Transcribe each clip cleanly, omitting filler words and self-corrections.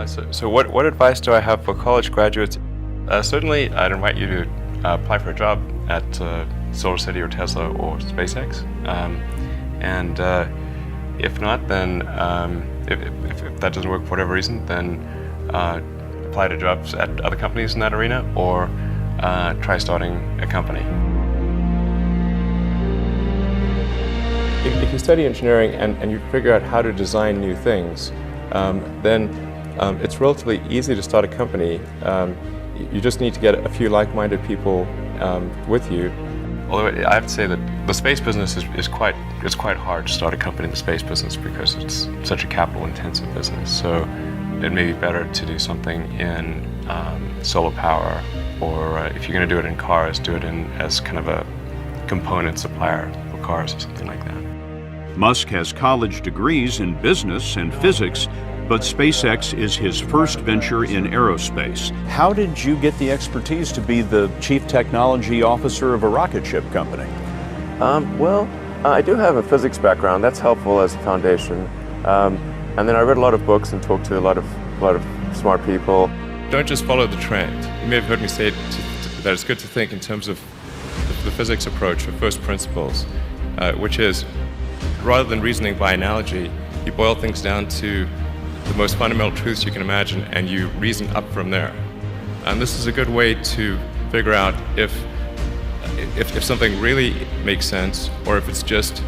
So what advice do I have for college graduates? Certainly, I'd invite you to apply for a job at Solar City or Tesla or SpaceX. And if not, then if that doesn't work for whatever reason, then apply to jobs at other companies in that arena, or try starting a company. If you study engineering and you figure out how to design new things, then it's relatively easy to start a company. You just need to get a few like-minded people with you. Although I have to say that the space business is quite hard to start a company in the space business because it's such a capital-intensive business. So it may be better to do something in solar power, or if you're going to do it in cars, do it as kind of a component supplier for cars or something like that. Musk has college degrees in business and physics, but SpaceX is his first venture in aerospace. How did you get the expertise to be the chief technology officer of a rocket ship company? I do have a physics background. That's helpful as a foundation. And then I read a lot of books and talked to a lot of smart people. Don't just follow the trend. You may have heard me say that it's good to think in terms of the physics approach, or first principles, which is, rather than reasoning by analogy, you boil things down to the most fundamental truths you can imagine, and you reason up from there. And this is a good way to figure out if something really makes sense, or if it's just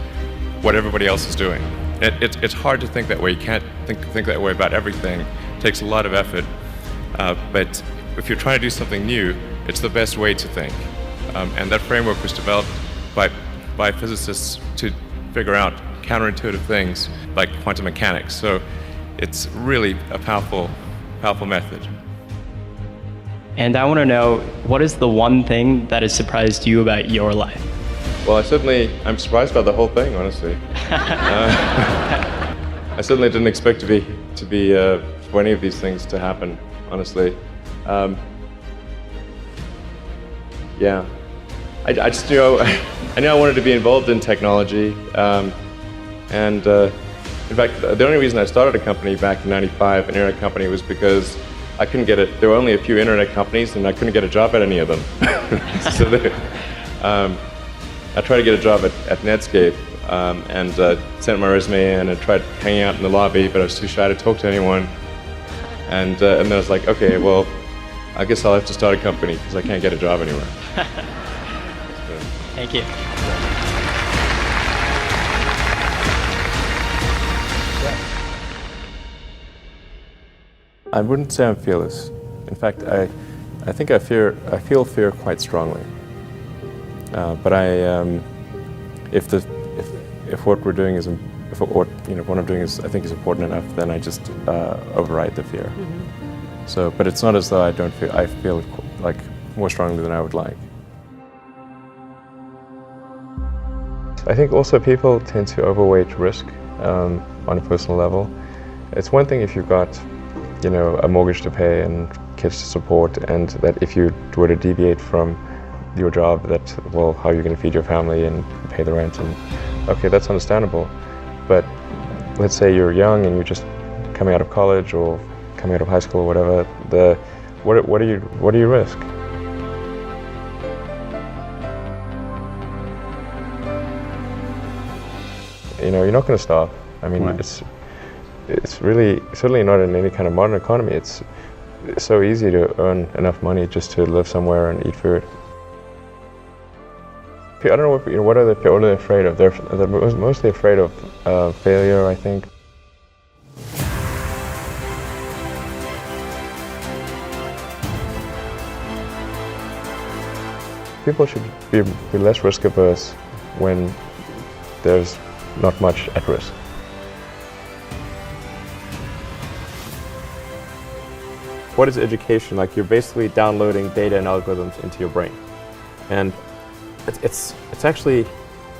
what everybody else is doing. It's hard to think that way. You can't think that way about everything. It takes a lot of effort. But if you're trying to do something new, it's the best way to think. And that framework was developed by physicists to figure out counterintuitive things like quantum mechanics. So it's really a powerful method. And I want to know, what is the one thing that has surprised you about your life? Well, I'm surprised by the whole thing, honestly. I certainly didn't expect for any of these things to happen, honestly. Yeah, I just I knew I wanted to be involved in technology, and in fact, the only reason I started a company back in '95, an internet company, was because I couldn't get it. There were only a few internet companies, and I couldn't get a job at any of them. So I tried to get a job at Netscape, and sent my resume in and tried hanging out in the lobby, but I was too shy to talk to anyone. And then I was like, okay, well, I guess I'll have to start a company because I can't get a job anywhere. Thank you. I wouldn't say I'm fearless. In fact, I think I feel fear quite strongly. But if what we're doing if what I'm doing I think is important enough, then I just override the fear. Mm-hmm. So, but it's not as though I feel like more strongly than I would like. I think also people tend to overweight risk on a personal level. It's one thing if you've got a mortgage to pay and kids to support, and that if you were to deviate from your job, how are you going to feed your family and pay the rent? And okay, that's understandable. But let's say you're young and you're just coming out of college or coming out of high school or whatever. What do you risk? You're not going to starve. I mean, right. It's really certainly not in any kind of modern economy. It's so easy to earn enough money just to live somewhere and eat food. I don't know what are they afraid of? They're mostly afraid of failure, I think. People should be less risk averse when there's not much at risk. What is education? Like, you're basically downloading data and algorithms into your brain, and it's actually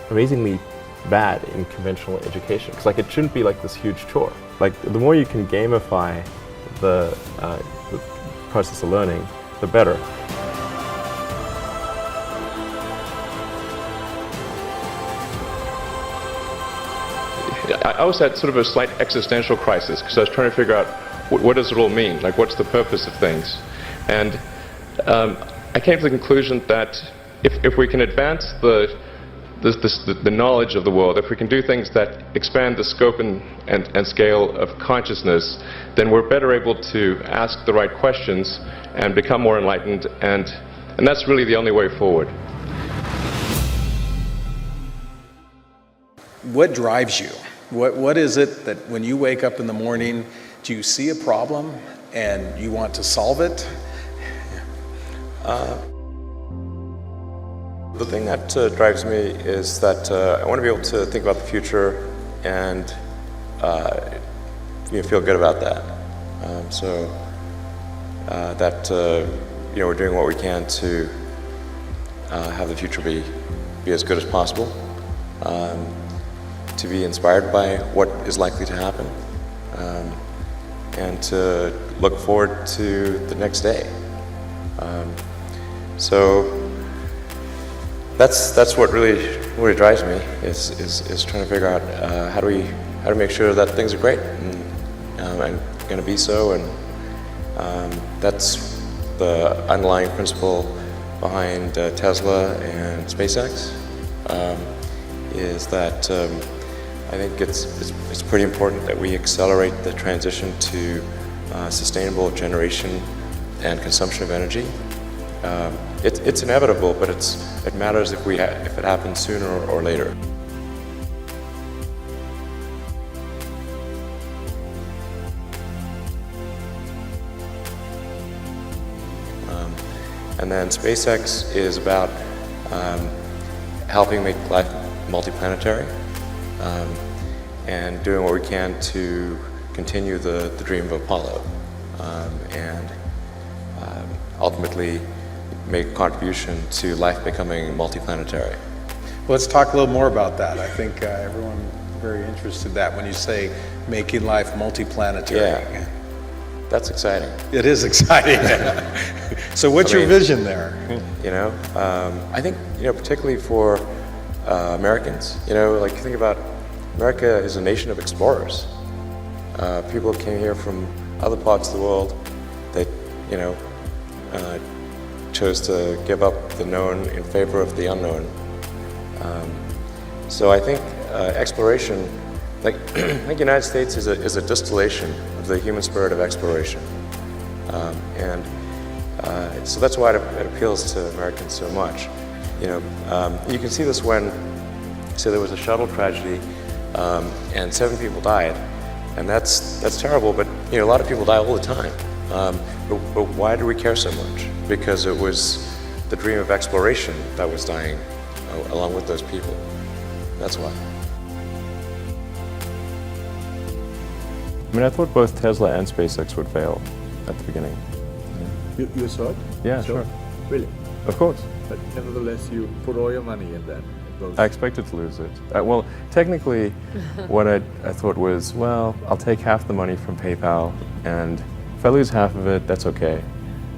amazingly bad in conventional education, because it shouldn't be like this huge chore. Like, the more you can gamify the process of learning, the better. I was at sort of a slight existential crisis because I was trying to figure out what does it all mean? Like, what's the purpose of things? And I came to the conclusion that if we can advance the knowledge of the world, if we can do things that expand the scope and scale of consciousness, then we're better able to ask the right questions and become more enlightened, and that's really the only way forward. What drives you? What is it that when you wake up in the morning, do you see a problem and you want to solve it? The thing that drives me is that I want to be able to think about the future and feel good about that. We're doing what we can to have the future be as good as possible, to be inspired by what is likely to happen, and to look forward to the next day. That's what really drives me is trying to figure out how do we make sure that things are great and going to be so, and that's the underlying principle behind Tesla and SpaceX. Is that I think it's pretty important that we accelerate the transition to sustainable generation and consumption of energy. It's inevitable, but it matters if it happens sooner or later. And then SpaceX is about helping make life multiplanetary, and doing what we can to continue the dream of Apollo, and ultimately make a contribution to life becoming multiplanetary. Well, let's talk a little more about that. I think everyone is very interested in that when you say making life multiplanetary. Yeah, that's exciting. It is exciting. So what's your vision there? I think, particularly for Americans, like think about America is a nation of explorers. People came here from other parts of the world that, chose to give up the known in favor of the unknown. So I think exploration, like the United States is a distillation of the human spirit of exploration. So that's why it appeals to Americans so much. You can see this when, say, there was a shuttle tragedy and 7 people died, and that's terrible, but a lot of people die all the time. But why do we care so much? Because it was the dream of exploration that was dying along with those people. That's why. I thought both Tesla and SpaceX would fail at the beginning. You thought? Yeah, sure. Really? Of course. But nevertheless, you put all your money in that. I expected to lose it. Well, technically, what I thought was, well, I'll take half the money from PayPal, and if I lose half of it, that's okay.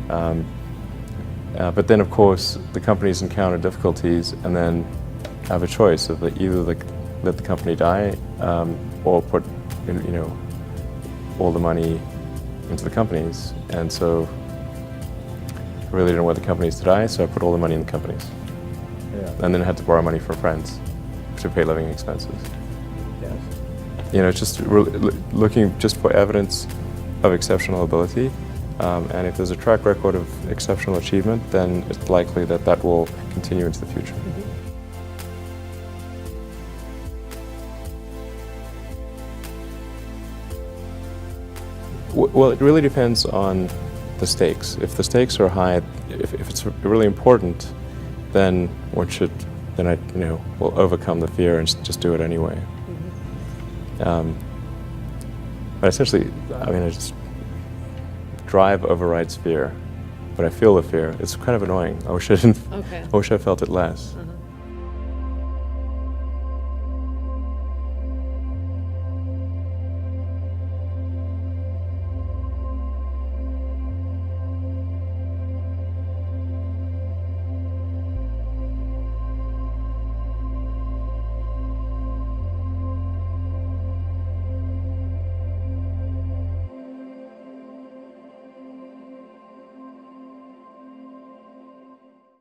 But then, of course, the companies encounter difficulties, and then have a choice of either let the company die, or put, all the money into the companies. And so I really didn't want the companies to die, so I put all the money in the companies. Yeah. And then I had to borrow money from friends to pay living expenses. Yes. It's just looking just for evidence of exceptional ability. And if there's a track record of exceptional achievement, then it's likely that will continue into the future. Well, it really depends on the stakes. If the stakes are high, if it's really important, then I will overcome the fear and just do it anyway. But essentially, I just drive overrides fear, but I feel the fear. It's kind of annoying. I wish I didn't. Okay. I wish I felt it less. Uh-huh.